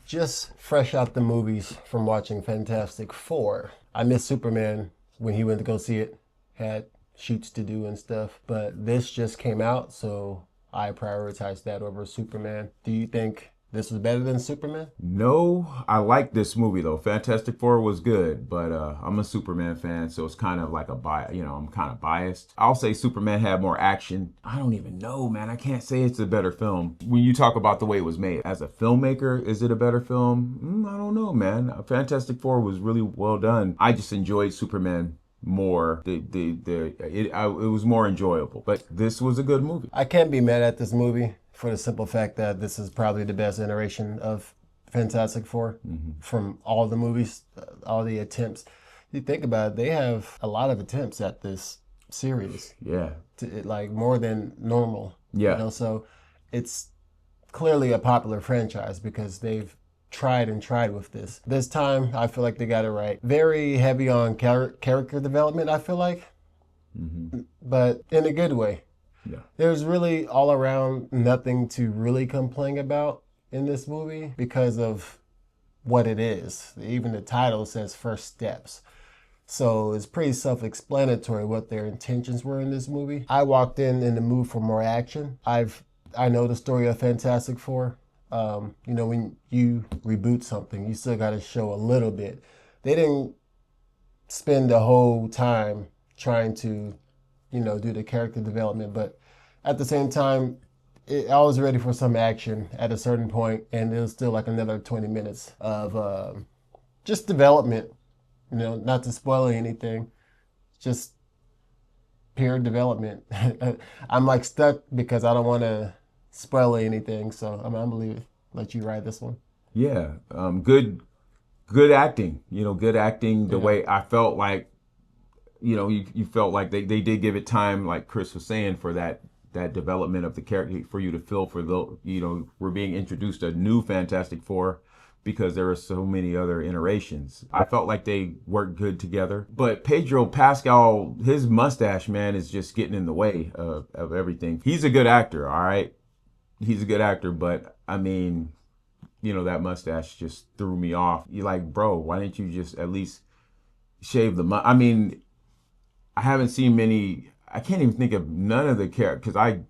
Just fresh out the movies from watching Fantastic Four. I missed Superman when he went to go see it. Had shoots to do and stuff. But this just came out, so I prioritized that over Superman. Do you think this was better than Superman? No, I like this movie though. Fantastic Four was good, but I'm a Superman fan, so it's kind of like a bias. I'm kind of biased. I'll say Superman had more action. I don't even know, man. I can't say it's a better film. When you talk about the way it was made, as a filmmaker, is it a better film? I don't know, man. Fantastic Four was really well done. I just enjoyed Superman more. It was more enjoyable, but this was a good movie. I can't be mad at this movie for the simple fact that this is probably the best iteration of Fantastic Four from all the movies, all the attempts. You think about it, they have a lot of attempts at this series. Yeah. Like more than normal. Yeah. So it's clearly a popular franchise because they've tried and tried with this. This time, I feel like they got it right. Very heavy on character development, I feel like, but in a good way. Yeah. There's really all around nothing to really complain about in this movie because of what it is. Even the title says First Steps. So it's pretty self-explanatory what their intentions were in this movie. I walked in the mood for more action. I know the story of Fantastic Four. When you reboot something, you still got to show a little bit. They didn't spend the whole time trying to do the character development. But at the same time, I was ready for some action at a certain point, and it was still like another 20 minutes of just development. Not to spoil anything, just pure development. I'm like stuck because I don't want to spoil anything, so I'm gonna let you ride this one. Yeah, good acting. Good acting. The way I felt like. You felt like they did give it time, like Chris was saying, for that development of the character, for you to feel for we're being introduced to a new Fantastic Four because there are so many other iterations. I felt like they worked good together. But Pedro Pascal, his mustache, man, is just getting in the way of everything. He's a good actor, all right? He's a good actor, but I mean, that mustache just threw me off. You're like, bro, why didn't you just at least shave the I mean, I haven't seen many. I can't even think of none of the characters because I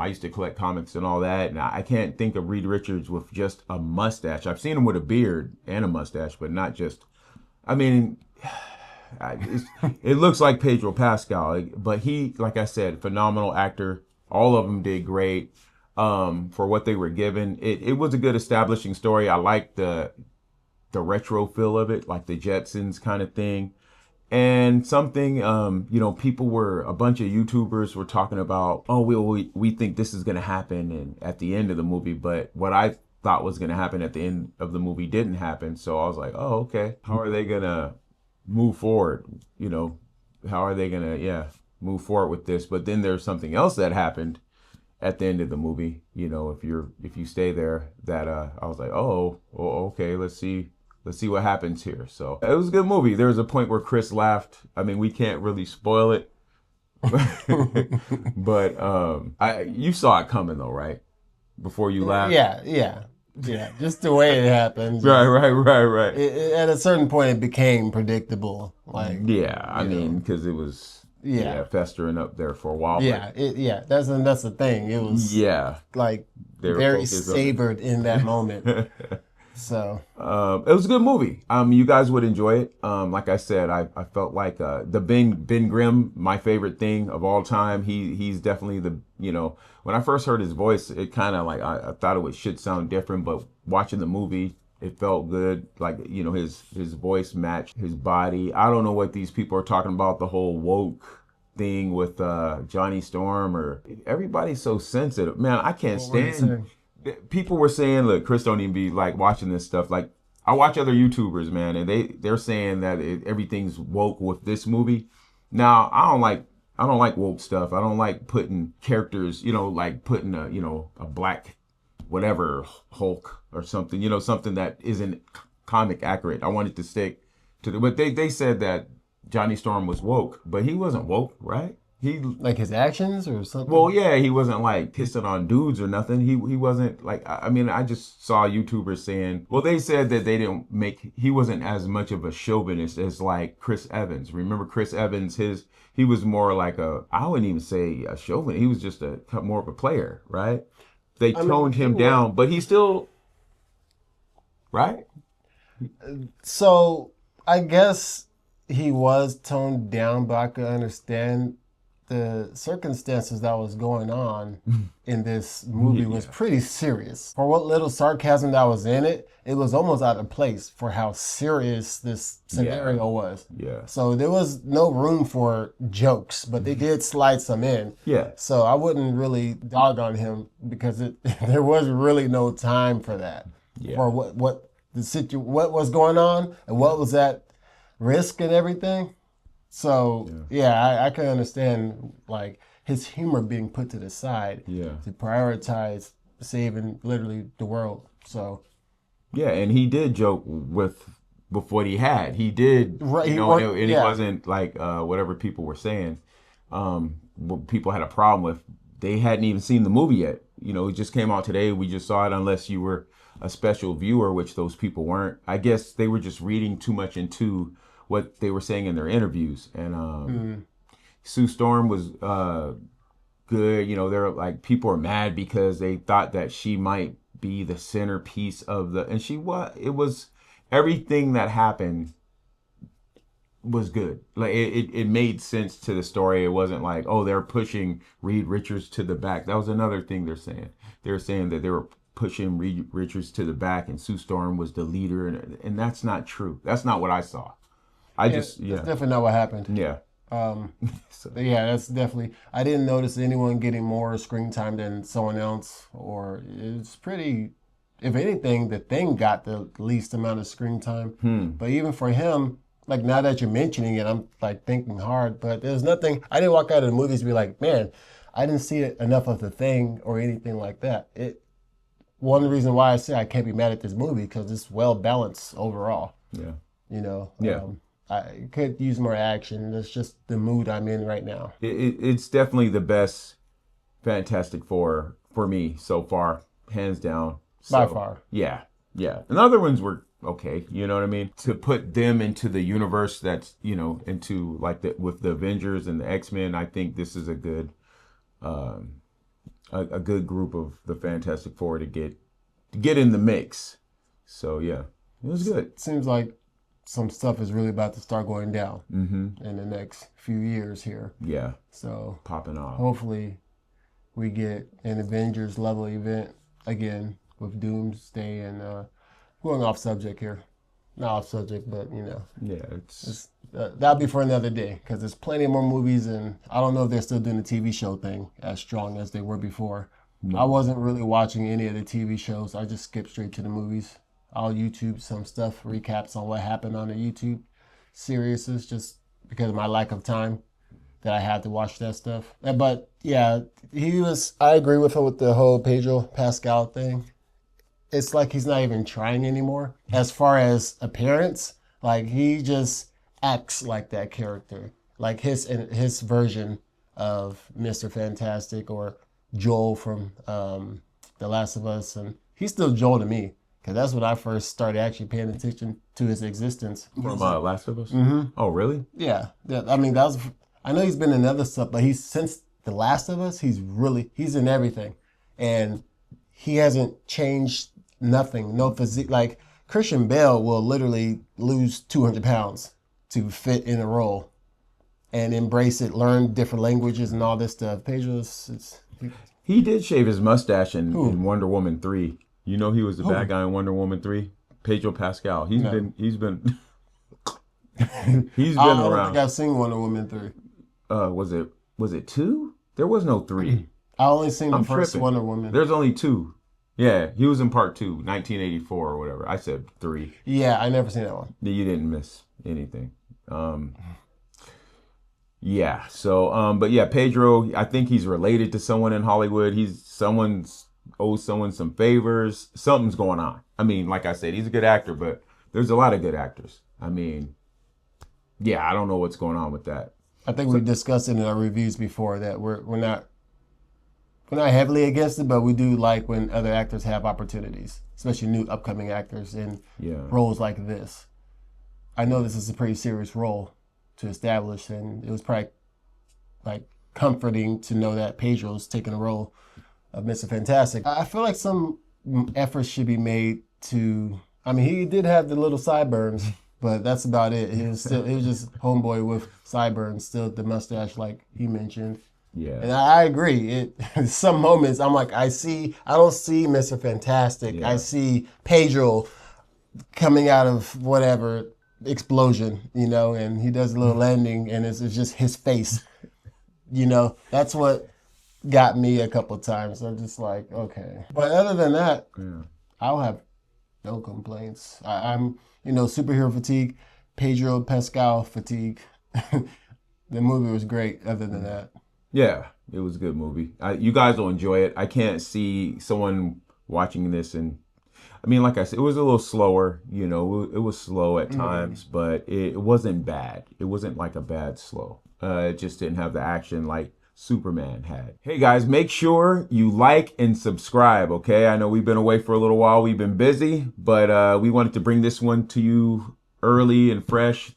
used to collect comics and all that, and I can't think of Reed Richards with just a mustache. I've seen him with a beard and a mustache, but not just. I mean, it looks like Pedro Pascal, but he, like I said, phenomenal actor. All of them did great for what they were given. It was a good establishing story. I liked the retro feel of it, like the Jetsons kind of thing. And something, a bunch of YouTubers were talking about, oh, we think this is going to happen and at the end of the movie. But what I thought was going to happen at the end of the movie didn't happen. So I was like, oh, okay. How are they going to move forward? How are they going to, move forward with this? But then there's something else that happened at the end of the movie. If you stay there, that I was like, oh, okay, let's see what happens here. So it was a good movie. There was a point where Chris laughed. I mean, we can't really spoil it, but you saw it coming though, right? Before you laughed. Yeah. Just the way it happened. Right. At a certain point, it became predictable. I mean, because it was festering up there for a while. That's the thing. It was like very savored in that moment. So it was a good movie. You guys would enjoy it. Like I said, I felt like the Ben Grimm, my favorite thing of all time. He's definitely when I first heard his voice, it kind of like I thought it should sound different, but watching the movie, it felt good. Like his voice matched his body. I don't know what these people are talking about, the whole woke thing with Johnny Storm, or everybody's so sensitive. Man, I can't stand. People were saying, look, Chris don't even be like watching this stuff. Like I watch other YouTubers, man, and they're saying that everything's woke with this movie. Now I don't like woke stuff. I don't like putting characters, like putting a black whatever Hulk or something, something that isn't comic accurate. I wanted to stick to but they said that Johnny Storm was woke, but he wasn't woke, right? He Like his actions or something? Well, yeah, he wasn't like pissing on dudes or nothing. He wasn't like I mean, I just saw YouTubers saying, well, they said that they didn't make he wasn't as much of a chauvinist as like Chris Evans. Remember Chris Evans? He was more like I wouldn't even say a chauvinist. He was just a more of a player, right? They I mean, toned him down, but he still right. So I guess he was toned down, but I could understand the circumstances that was going on in this movie was pretty serious. For what little sarcasm that was in it, it was almost out of place for how serious this scenario was. Yeah. So there was no room for jokes, but they did slide some in. Yeah. So I wouldn't really dog on him because there was really no time for that. Yeah. For what what was going on and what was at risk and everything. So I can understand like his humor being put to the side to prioritize saving literally the world. So yeah, and he did joke with what he had. He did, right, you know, and it wasn't like whatever people were saying. What people had a problem with. They hadn't even seen the movie yet. You know, it just came out today. We just saw it unless you were a special viewer, which those people weren't. I guess they were just reading too much into what they were saying in their interviews. And Sue Storm was good. You know, they're like, people are mad because they thought that she might be the centerpiece of and she was. It was everything that happened was good. Like it made sense to the story. It wasn't like, oh, they're pushing Reed Richards to the back. That was another thing they're saying. They're saying that they were pushing Reed Richards to the back and Sue Storm was the leader, and that's not true. That's not what I saw. That's definitely not what happened. Yeah. Yeah, that's definitely. I didn't notice anyone getting more screen time than someone else, or it's pretty. If anything, the Thing got the least amount of screen time. But even for him, like now that you're mentioning it, I'm like thinking hard. But there's nothing. I didn't walk out of the movies and be like, man, I didn't see enough of the Thing or anything like that. One reason why I say I can't be mad at this movie because it's well balanced overall. Yeah. You know. Yeah. I could use more action. That's just the mood I'm in right now. It's definitely the best Fantastic Four for me so far, hands down. By far. Yeah. And other ones were okay. You know what I mean? To put them into the universe that's, you know, into like with the Avengers and the X-Men, I think this is a good group of the Fantastic Four to get in the mix. So yeah, it was good. It seems like some stuff is really about to start going down in the next few years here. Yeah. So popping off. Hopefully we get an Avengers level event again with Doomsday and going off subject here. Not off subject, but you know. Yeah, it's that'll be for another day because there's plenty more movies, and I don't know if they're still doing the TV show thing as strong as they were before. No. I wasn't really watching any of the TV shows. I just skipped straight to the movies. I'll YouTube some stuff, recaps on what happened on the YouTube series, just because of my lack of time that I had to watch that stuff. But yeah, I agree with him with the whole Pedro Pascal thing. It's like he's not even trying anymore. As far as appearance, like he just acts like that character. Like his version of Mr. Fantastic or Joel from The Last of Us. And he's still Joel to me. Because that's when I first started actually paying attention to his existence. From Last of Us? Mm-hmm. Oh, really? Yeah. I mean, I know he's been in other stuff, but since The Last of Us, he's in everything. And he hasn't changed nothing, no physique. Like, Christian Bale will literally lose 200 pounds to fit in a role and embrace it, learn different languages and all this stuff. Pedro, he did shave his mustache in Wonder Woman 3. You know he was the bad guy in Wonder Woman 3? Pedro Pascal. He's been I don't around. think I've seen Wonder Woman 3. Was it 2? There was no 3. I only seen the first Wonder Woman. There's only 2. Yeah, he was in part 2, 1984 or whatever. I said 3. Yeah, I never seen that one. You didn't miss anything. Yeah, so but yeah, Pedro, I think he's related to someone in Hollywood. Owes someone some favors. Something's going on. I mean, like I said, he's a good actor, but there's a lot of good actors. I mean, yeah, I don't know what's going on with that. I think we discussed it in our reviews before that we're not heavily against it, but we do like when other actors have opportunities, especially new upcoming actors in roles like this. I know this is a pretty serious role to establish, and it was probably like comforting to know that Pedro's taking a role of Mr. Fantastic. I feel like some efforts should be made to. I mean, he did have the little sideburns, but that's about it. He was just homeboy with sideburns, still the mustache like he mentioned. Yeah. And I agree. Some moments I'm like, I don't see Mr. Fantastic. Yeah. I see Pedro coming out of whatever explosion, and he does a little landing and it's just his face. That's what got me a couple times. I'm just like, okay. But other than that, I'll have no complaints. I'm superhero fatigue, Pedro Pascal fatigue. The movie was great other than that. Yeah, it was a good movie. You guys will enjoy it. I can't see someone watching this and, I mean, like I said, it was a little slower, it was slow at times, but it wasn't bad. It wasn't like a bad slow. It just didn't have the action like Superman had. Hey guys, make sure you like and subscribe, okay? I know we've been away for a little while. We've been busy, but we wanted to bring this one to you early and fresh.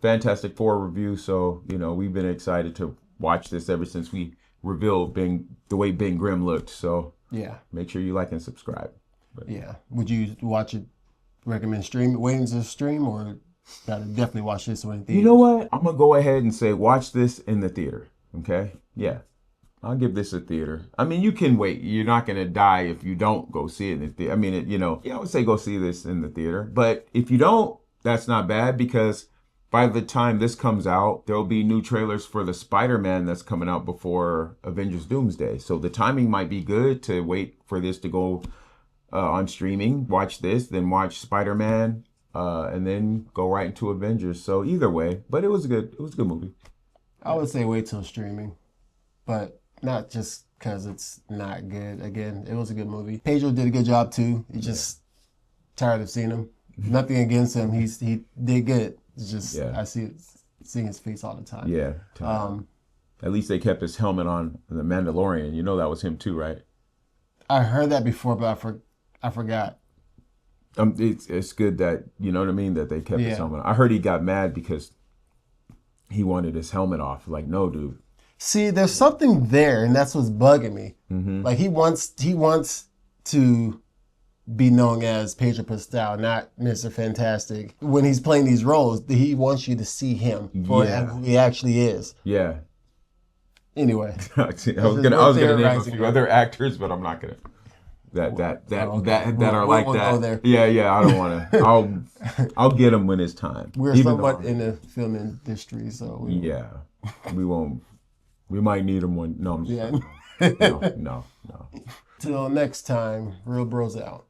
Fantastic Four review. So, we've been excited to watch this ever since we revealed the way Ben Grimm looked. So yeah, make sure you like and subscribe. But, yeah. Would you watch it, recommend waiting to stream, or gotta definitely watch this one in theaters? You know what? I'm gonna go ahead and say watch this in the theater. Okay? Yeah. I'll give this a theater. I mean, you can wait. You're not gonna die if you don't go see it in the theater. I mean, I would say go see this in the theater. But if you don't, that's not bad, because by the time this comes out, there'll be new trailers for the Spider-Man that's coming out before Avengers Doomsday. So the timing might be good to wait for this to go on streaming, watch this, then watch Spider-Man, and then go right into Avengers. So either way, but it was a good movie. I would say wait till streaming, but not just because it's not good. Again, it was a good movie. Pedro did a good job too. You just tired of seeing him. Nothing against him. He did good. It's just I see his face all the time. Yeah. At least they kept his helmet on in The Mandalorian. You know that was him too, right? I heard that before, but I forgot. It's good that, you know what I mean, that they kept his helmet on. I heard he got mad because he wanted his helmet off. Like, no, dude. See, there's something there, and that's what's bugging me. Mm-hmm. Like he wants to be known as Pedro Pascal, not Mr. Fantastic. When he's playing these roles, he wants you to see him for who he actually is. Yeah. Anyway, I was gonna name a few other actors, but I'm not gonna. That are like that. Go there. Yeah. I don't want to. I'll get them when it's time. We're somewhat in the film industry, so we won't. We might need them when. No, I'm just no. Till next time, Real Brozzz out.